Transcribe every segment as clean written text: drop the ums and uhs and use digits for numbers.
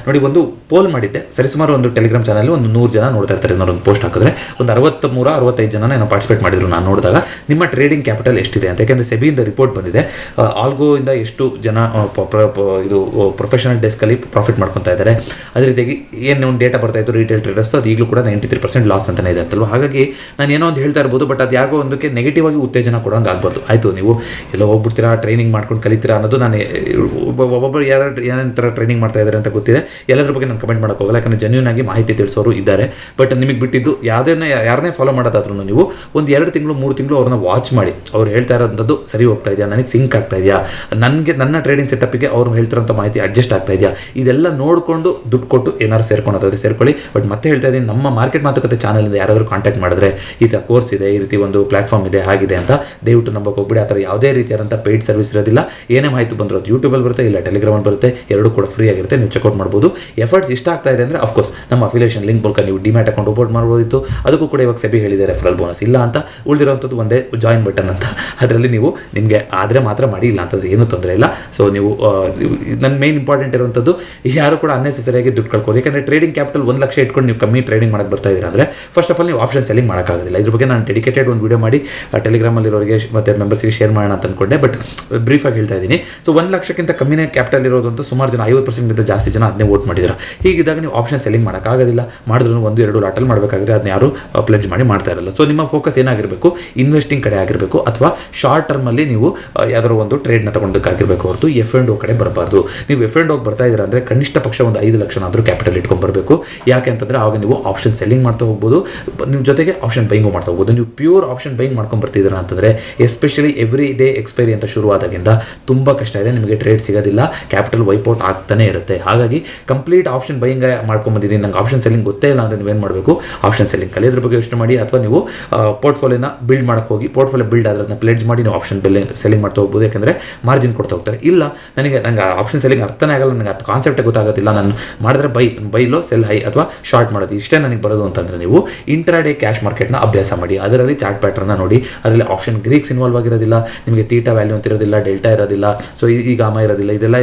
ನೋಡಿ, ಒಂದು ಪೋಲ್ ಮಾಡಿದ್ದೆ, ಸರಿಸುಮಾರು ಒಂದು ಟೆಲಿಗ್ರಾಮ್ ಚಾನಲ್ ಒಂದು 100 ಜನ ನೋಡ್ತಾ ಇರ್ತಾರೆ. ಒಂದು ಪೋಸ್ಟ್ ಹಾಕಿದ್ರೆ ಒಂದು 65 ಜನ ಏನೋ ಪಾರ್ಟಿಸಿಪೇಟ್ ಮಾಡಿದ್ರು. ನಾನು ನೋಡಿದಾಗ ನಿಮ್ಮ ಟ್ರೇಡಿಂಗ್ ಕ್ಯಾಪಿಟಲ್ ಎಷ್ಟಿದೆ ಅಂತ, ಯಾಕೆಂದರೆ ಸೆಬಿಯಿಂದ ರಿಪೋರ್ಟ್ ಬಂದಿದೆ, ಆಲ್ಗೋಯಿಂದ ಎಷ್ಟು ಜನ ಇದು ಪ್ರೊಫೆಷನಲ್ ಡೆಸ್ಕಲ್ಲಿ ಪ್ರಾಫಿಟ್ ಮಾಡ್ಕೊತಾ ಇದ್ದಾರೆ. ಅದೇ ರೀತಿಯಾಗಿ ಏನು ಒಂದು ಡೇಟಾ ಬರ್ತಾ ಇತ್ತು ರಿಟೇಲ್ ಟ್ರೇಡರ್ಸ್, ಅದು ಈಗಲೂ ಕೂಡ 93% ಲಾಸ್ ಅಂತಲೇ ಇದೆ ಅಂತಲ್ವ. ಹಾಗಾಗಿ ನಾನು ಏನೋ ಒಂದು ಹೇಳ್ತಾ ಇರ್ಬೋದು, ಬಟ್ ಅದು ಯಾರಿಗೋ ಒಂದಕ್ಕೆ ನೆಗೆಟಿವ್ ಆಗಿ ಉತ್ತೇಜನ ಕೊಡೋಂಗೆ ಆಗ್ಬಾರ್ದು. ಆಯಿತು, ನೀವು ಎಲ್ಲ ಹೋಗ್ಬಿಡ್ತೀರಾ, ಟ್ರೈನಿಂಗ್ ಮಾಡ್ಕೊಂಡು ಕಲಿತೀರಾ ಅನ್ನೋದು, ನಾನು ಒಬ್ಬೊಬ್ಬರು ಏನೇನು ಥರ ಟ್ರೈನಿಂಗ್ ಮಾಡ್ತಾ ಇದ್ದಾರೆ ಅಂತ ಗೊತ್ತಿದೆ, ಎಲ್ಲದ್ರ ಬಗ್ಗೆ ನಾನು ಕಮೆಂಟ್ ಮಾಡೋಕ್ಕೋಗಲ್ಲ, ಯಾಕಂದರೆ ಜೆನ್ಯೂನ್ ಆಗಿ ಮಾಹಿತಿ ತಿಳಿಸೋರು ಇದ್ದಾರೆ. ಬಟ್ ನಿಮಗೆ ಬಿಟ್ಟಿದ್ದು ಯಾರನ್ನೇ ಫಾಲೋ ಮಾಡೋದಾದ್ರೂ ನೀವು ಒಂದು 2 ತಿಂಗಳು 3 ತಿಂಗಳು ಅವ್ರನ್ನ ವಾಚ್ ಮಾಡಿ, ಅವ್ರು ಹೇಳ್ತಾ ಇರೋಂಥದ್ದು ಸರಿ ಹೋಗ್ತಾ ಇದೆಯಾ, ನನಗೆ ಸಿಂಕ್ ಆಗ್ತಾ ಇದೆಯಾ, ನನ್ನ ಟ್ರೇಡಿಂಗ್ ಸೆಟಪ್ಗೆ ಅವ್ರು ಹೇಳ್ತಿರೋಂಥ ಮಾಹಿತಿ ಅಡ್ಜಸ್ಟ್ ಆಗ್ತಾ ಇದೆಯಾ, ಇದೆಲ್ಲ ನೋಡಿಕೊಂಡು ದುಡ್ಡು ಕೊಟ್ಟು ಏನಾದ್ರು ಸೇರ್ಕೊಳ್ಳೋದಾದ್ರೆ ಸೇರ್ಕೊಳ್ಳಿ. ಬಟ್ ಮತ್ತೆ ಹೇಳ್ತಾ ಇದ್ದೀನಿ, ನಮ್ಮ ಮಾರ್ಕೆಟ್ ಮಾತುಕತೆ ಚಾನಲಿಂದ ಯಾರಾದರೂ ಕಾಂಟ್ಯಾಕ್ಟ್ ಮಾಡಿದ್ರೆ ಈ ಥರ ಕೋರ್ಸ್ ಇದೆ, ಈ ರೀತಿ ಒಂದು ಪ್ಲಾಟ್ಫಾರ್ಮ್ ಇದೆ, ಹಾಗಿದೆ ಅಂತ ದಯವಿಟ್ಟು ನಂಬಕ್ಕೆ ಹೋಗ್ಬಿಡಿ. ಆ ಥರ ಯಾವುದೇ ರೀತಿಯಾದಂಥ ಪೇಯ್ಡ್ ಸರ್ವಿಸ್ ಇರೋದಿಲ್ಲ. ಏನೇ ಮಾಹಿತಿ ಬಂದರೂ ಅದು ಯೂಟ್ಯೂಬಲ್ಲಿ ಬರುತ್ತೆ, ಇಲ್ಲ ಟೆಲಿಗ್ರಾಮಲ್ಲಿ ಬರುತ್ತೆ, ಎರಡೂ ಕೂಡ ಫ್ರೀ ಆಗಿರುತ್ತೆ, ನೀವು ಚೆಕ್ಔಟ್ ಮಾಡ್ಬೋದು. ಎಫರ್ಟ್ಸ್ ಇಷ್ಟ ಆಗ್ತಾ ಇದೆ ಅಂದರೆ ಅಫ್ಕೋರ್ಸ್ ನಮ್ಮ ಅಫಿಲಿಯೇಷನ್ ಲಿಂಕ್ ಮೂಲಕ ನೀವು ಡಿಮ್ಯಾಟ್ ಅಕೌಂಟ್ ಓಪನ್ ಮಾಡ್ಬೋದಿತ್ತು. ಅದಕ್ಕೂ ಕೂಡ ಇವಾಗ ಸೆಬಿ ಹೇಳಿದೆ ರೆಫರಲ್ ಬೋನಸ್ ಇಲ್ಲ ಅಂತ. ಉಳಿದಿರೋಂಥದ್ದು ಒಂದೇ ಜಾಯಿನ್ ಬಟನ್ ಅಂತ, ಅದರಲ್ಲಿ ನೀವು ನಿಮಗೆ ಆದರೆ ಮಾತ್ರ ಮಾಡಿ, ಇಲ್ಲ ಅಂತಂದರೆ ಏನೂ ತೊಂದರೆ ಇಲ್ಲ. ಸೊ ನೀವು ನನ್ನ ಮೇನ್ ಇಂಪಾರ್ಟೆಂಟ್ ಇರುವಂಥದ್ದು, ಯಾರು ಕೂಡ ಅನ್ನೆಸೆಸರಿಯಾಗಿ ದುಡ್ಡು ಕಳ್ಕೋದು. ಯಾಕಂದರೆ ಟ್ರೇಡಿಂಗ್ ಕ್ಯಾಪಿಟಲ್ 1 ಲಕ್ಷ ಇಟ್ಕೊಂಡು ನೀವು ಕಮ್ಮಿ ಟ್ರೇಡಿಂಗ್ ಮಾಡಕ್ಕೆ ಬರ್ತಾ ಇದ್ದೀರಾ ಅಂದರೆ ಫಸ್ಟ್ ಆಫ್ ಆಲ್ ನೀವು ಆಪ್ಷನ್ ಸೆಲ್ಲಿಂಗ್ ಮಾಡೋಕ್ಕಾಗೋದಿಲ್ಲ. ಇದ್ರ ಬಗ್ಗೆ ನಾನು ಡೆಡಿಕೇಟೆಡ್ ಒಂದು ವಿಡಿಯೋ ಮಾಡಿ ಟೆಲಿಗ್ರಾಮಲ್ಲಿರೋರಿಗೆ ಮತ್ತು ಮೆಂಬರ್ಸ್ಗೆ ಶೇರ್ ಮಾಡೋಣ ಅಂತ ಅಂದ್ಕೊಂಡೆ, ಬಟ್ ಬ್ರೀಫಾಗಿ ಹೇಳ್ತಾ ಇದ್ದೀನಿ. ಸೊ 1 ಲಕ್ಷಕ್ಕಿಂತ ಕಮ್ಮಿನೇ ಕ್ಯಾಪಿಟಲ್ ಇರೋದು ಅಂತ ಸುಮಾರು ಜನ 50% ಜಾಸ್ತಿ ಜನ ಅದನ್ನೇ ವೋಟ್ ಮಾಡಿದ್ರು. ಹೀಗಿದ್ದಾಗ ನೀವು ಆಪ್ಷನ್ ಸೆಲ್ಲಿಂಗ್ ಮಾಡೋಕ್ಕಾಗೋದಿಲ್ಲ. ಮಾಡಿದ್ರು 1-2 ಲಾಟಲ್ಲಿ ಮಾಡಬೇಕಾದ್ರೆ ಅದನ್ನ ಯಾರು ಪ್ಲೆಡ್ಜ್ ಮಾಡಿ ಮಾಡ್ತಾ ಇರಲ್ಲ. ಸೊ ನಿಮ್ಮ ಫೋಕಸ್ ಏನಾಗಿರಬೇಕು, ಇನ್ವೆಸ್ಟಿಂಗ್ ಕಡೆ ಆಗಿರಬೇಕು, ಅಥವಾ ಶಾರ್ಟ್ ಟರ್ಮಲ್ಲಿ ನೀವು ಯಾವ್ದಾದ್ರು ಒಂದು ಟ್ರೇಡ್ನ ತಗೊಂಡಕ್ಕಾಗಿರಬೇಕು ಹೊರತು F&O ಕಡೆ ಬರಬಾರ್ದು. ನೀವು F&O ಬರ್ತಾ ಇದ್ದೀರಾ ಅಂದರೆ ಕನಿಷ್ಠ ಪಕ್ಷ ಒಂದು 5 ಲಕ್ಷನಾದರೂ ಕ್ಯಾಪಿಟಲ್ ಇಟ್ಕೊಂಡು ಬರಬೇಕು. ಯಾಕೆ ಅಂತಂದರೆ ಆವಾಗ ನೀವು ಆಪ್ಷನ್ ಸೆಲ್ಲಿಂಗ್ ಮಾಡ್ತಾ ಹೋಗ್ಬೋದು, ನಿಮ್ಮ ಜೊತೆಗೆ ಆಪ್ಷನ್ ಬೈಂಗು ಮಾಡ್ತಾ ಹೋಗ್ಬೋದು. ನೀವು ಪ್ಯೂರ್ ಆಪ್ಷನ್ ಬೈಂಗ್ ಮಾಡ್ಕೊಂಡು ಬರ್ತಿದ್ದೀರಾ ಅಂತಂದರೆ ಎಸ್ಪೆಷಲಿ ಎವ್ರಿ ಡೇ ಎಕ್ಸ್ಪೈರಿ ಅಂತ ಶುರುವಾದಾಗಿಂದ ತುಂಬ ಕಷ್ಟ ಇದೆ, ನಿಮಗೆ ಟ್ರೇಡ್ ಸಿಗೋದಿಲ್ಲ, ಕ್ಯಾಪಿಟಲ್ ವೈಪೌಟ್ ಆಗ್ತಾನೆ ಇರುತ್ತೆ. ಹಾಗಾಗಿ ಕಂಪ್ಲೀಟ್ ಆಪ್ಷನ್ ಬೈಂಗ್ ಮಾಡ್ಕೊಂಬಂದಿದ್ದೀನಿ, ನಂಗೆ ಆಪ್ಷನ್ ಸೆಲ್ಲಿಂಗ್ ಗೊತ್ತೇ ಇಲ್ಲ ಅಂದರೆ ನೀವೇನು ಮಾಡಬೇಕು, ಆಪ್ಷನ್ ಸೆಲ್ಲಿಂಗ್ ಕಲಿಯೋದ್ರ ಬಗ್ಗೆ ಯೋಚನೆ ಮಾಡಿ, ಅಥವಾ ನೀವು ಪೋರ್ಟ್ಫೋಲಿಯೋನ ಬಿಲ್ಡ್ ಮಾಡೋಕ್ಕೆ ಹೋಗಿ, ಪೋರ್ಟ್ಫೋಲಿಯೋ ಬಿಲ್ಡ್ ಆದರೆ ಅದನ್ನ ಪ್ಲೆಡ್ಜ್ ಮಾಡಿ ನೀವು ಆಪ್ಷನ್ ಸೆಲ್ಲಿಂಗ್ ಮಾಡ್ತಾ ಹೋಗ್ಬೋದು. ಯಾಕಂದರೆ ಮಾರ್ಜಿನ್ ಕೊಡ್ತಾ ಹೋಗ್ತಾರೆ. ಇಲ್ಲ ನಂಗೆ ಆಪ್ಷನ್ ಸೆಲ್ಲಿಂಗ್ ಅರ್ಥನೇ ಆಗಲ್ಲ, ನನಗೆ ಅದು ಕಾನ್ಸೆಪ್ಟೇ ಗೊತ್ತಾಗೋದಿಲ್ಲ, ನಾನು ಮಾಡಿದ್ರೆ ಬೈ ಲೋ ಸೆಲ್ ಹೈ ಅಥವಾ ಶಾರ್ಟ್ ಮಾಡೋದು ಇಷ್ಟೇ ನನಗೆ ಬರೋದು ಅಂತಂದರೆ ನೀವು ಇಂಟ್ರಾಡೇ ಕ್ಯಾಶ್ ಮಾರ್ಕೆಟ್ನ ಅಭ್ಯಾಸ ಮಾಡಿ. ಅದರಲ್ಲಿ ಚಾರ್ಟ್ ಪ್ಯಾಟರ್ನ ನೋಡಿ, ಅದರಲ್ಲಿ ಆಪ್ಷನ್ ಗ್ರೀಕ್ಸ್ ಇನ್ವಾಲ್ವ್ ಆಗಿರೋದಿಲ್ಲ, ನಿಮಗೆ ತೀಟಾ ವ್ಯಾಲ್ಯೂ ಅಂತ ಇರೋದಿಲ್ಲ, ಡೆಲ್ಟಾ ಇರೋದಿಲ್ಲ, ಸೊ ಈ ಗಾಮ ಇರೋದಿಲ್ಲ, ಇದೆಲ್ಲ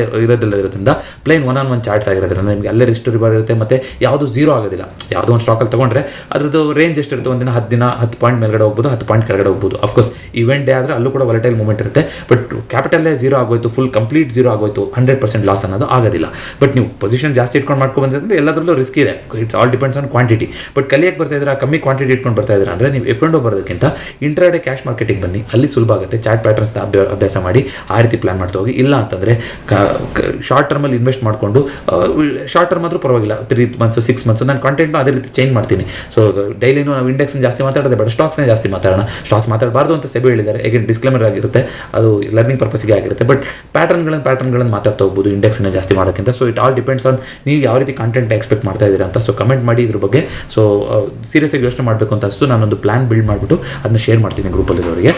ಇರೋದ್ರಿಂದ ಪ್ಲೇನ್ 1-on-1 ಚಾರ್ಟ್ಸ್ ಆಗಿರೋದ್ರಿಂದ ನಿಮಗೆ ಅಲ್ಲೇ ರಿಸ್ಟ್ ರಿವಾರ್ಡ್ ಇರುತ್ತೆ, ಮತ್ತು ಯಾವುದು ಝೀರೋ ಆಗೋದಿಲ್ಲ. ಯಾವುದೋ ಒಂದು ಸ್ಟಾಕಲ್ಲಿ ತೊಗೊಂಡ್ರೆ ಅದ್ರದ್ದು ರೇಂಜ್ ಎಷ್ಟಿರುತ್ತೆ, ಒಂದಿನ 10 ಪಾಯಿಂಟ್ ಮೇಲ್ಗಡೆ ಹೋಗ್ಬೋದು, 10 ಪಾಯಿಂಟ್ ಕೆಳಗಡೆ ಹೋಗ್ಬೋದು. ಅಫ್ಕೋರ್ಸ್ ಇವೆಂಟ್ ಡೇ ಆದರೆ ಅಲ್ಲೂ ಕೂಡ ವಾಲಟೈಲ್ ಮೂವ್ಮೆಂಟ್ ಇರುತ್ತೆ. ಬಟ್ ಕ್ಯಾಪಿಟಲ್ಲೇ ಝೀರೋ ಆಗೋಯ್ತು, ಫುಲ್ ಕಂಪ್ಲೀಟ್ ಝೀರೋ ಆಗೋಯ್ತು, 100% ಲಾಸ್ ಅನ್ನೋದು ಆಗೋದಿಲ್ಲ. ಬಟ್ ನೀವು ಪೊಸಿಷನ್ ಜಾಸ್ತಿ ಇಟ್ಕೊಂಡು ಮಾಡ್ಕೊಂಡು ಬಂದಿದ್ರೆ ಎಲ್ಲದರಲ್ಲೂ ರಿಸ್ಕ್ ಇದೆ. It's all depends on quantity. But ಕಲಿಯಕ್ಕೆ ಬರ್ತಾ ಇದ್ರೆ ಕಮ್ಮಿ ಕ್ವಾಂಟಿಟಿ ಇಟ್ಕೊಂಡು ಬರ್ತಾ ಇದ್ದೀರಾ ಅಂದರೆ ನೀವು F&O ಬರೋದಕ್ಕಿಂತ ಇಂಟ್ರಾಡೇ ಕ್ಯಾಶ್ ಮಾರ್ಕೆಟಿಗೆ ಬನ್ನಿ, ಅಲ್ಲಿ ಸುಲಭ ಆಗುತ್ತೆ. ಚಾರ್ಟ್ ಪ್ಯಾಟರ್ನ್ಸ್ನ ಅಭ್ಯಾಸ ಮಾಡಿ ಆ ರೀತಿ ಪ್ಲಾನ್ ಮಾಡ್ತಾ ಹೋಗಿ. ಇಲ್ಲ ಅಂತಂದರೆ ಶಾರ್ಟ್ ಟರ್ಮಲ್ಲಿ ಇನ್ವೆಸ್ಟ್ ಮಾಡಿಕೊಂಡು, ಶಾರ್ಟ್ ಟರ್ಮ್ ಆದರೂ ಪರವಾಗಿಲ್ಲ, 3 ಮಂತ್ಸು 6 ಮಂತ್ಸು ನಾನು ಕಾಂಟೆಂಟ್ನು ಅದೇ ರೀತಿ ಚೇಂಜ್ ಮಾಡ್ತೀನಿ. ಸೊ ಡೈಲಿನೂ ನಾವು ಇಂಡೆಕ್ಸ್ನ ಜಾಸ್ತಿ ಮಾತಾಡೋದೇ ಬೇಡ, ಸ್ಟಾಕ್ಸ್ನೇ ಜಾಸ್ತಿ ಮಾತಾಡೋಣ. ಸ್ಟಾಕ್ಸ್ ಮಾತಾಡಬಾರ್ದು ಅಂತ ಸೆಬಿ ಹೇಳಿದ್ದಾರೆ. ಹೇಗೆ ಡಿಸ್ಕ್ಲೇಮರ್ ಆಗಿರುತ್ತೆ, ಅದು ಲರ್ನಿಂಗ್ ಪರ್ಪಸ್ಗೆ ಆಗಿರುತ್ತೆ. ಬಟ್ ಪ್ಯಾಟರ್ನ್ಗಳನ್ನು ಮಾತಾಡ್ತಾ ಹೋಗ್ಬೋದು ಇಂಡೆಕ್ಸ್ನ ಜಾಸ್ತಿ ಮಾಡೋಕ್ಕಿಂತ. So it all depends on ನೀವು ಯಾವ ರೀತಿ ಕಾಂಟೆಂಟ್ ಎಕ್ಸ್ಪೆಕ್ಟ್ ಮಾಡ್ತಾ ಇದ್ದೀರಾ ಅಂತ. ಸೊ ಕಮೆಂಟ್ ಮಾಡಿ ಇದ್ರ ಬಗ್ಗೆ. ಸೊ ಸೀರಿಯಸ್ ಆಗಿ ಯೋಚನೆ ಮಾಡಬೇಕು ಅಂತ ಅನಿಸ್ತು, ನಾನೊಂದು ಪ್ಲಾನ್ ಬಿಲ್ಡ್ ಮಾಡಿಬಿಟ್ಟು ಅದನ್ನ ಶೇರ್ ಮಾಡ್ತೀನಿ ಗ್ರೂಪಲ್ಲಿರೋರಿಗೆ.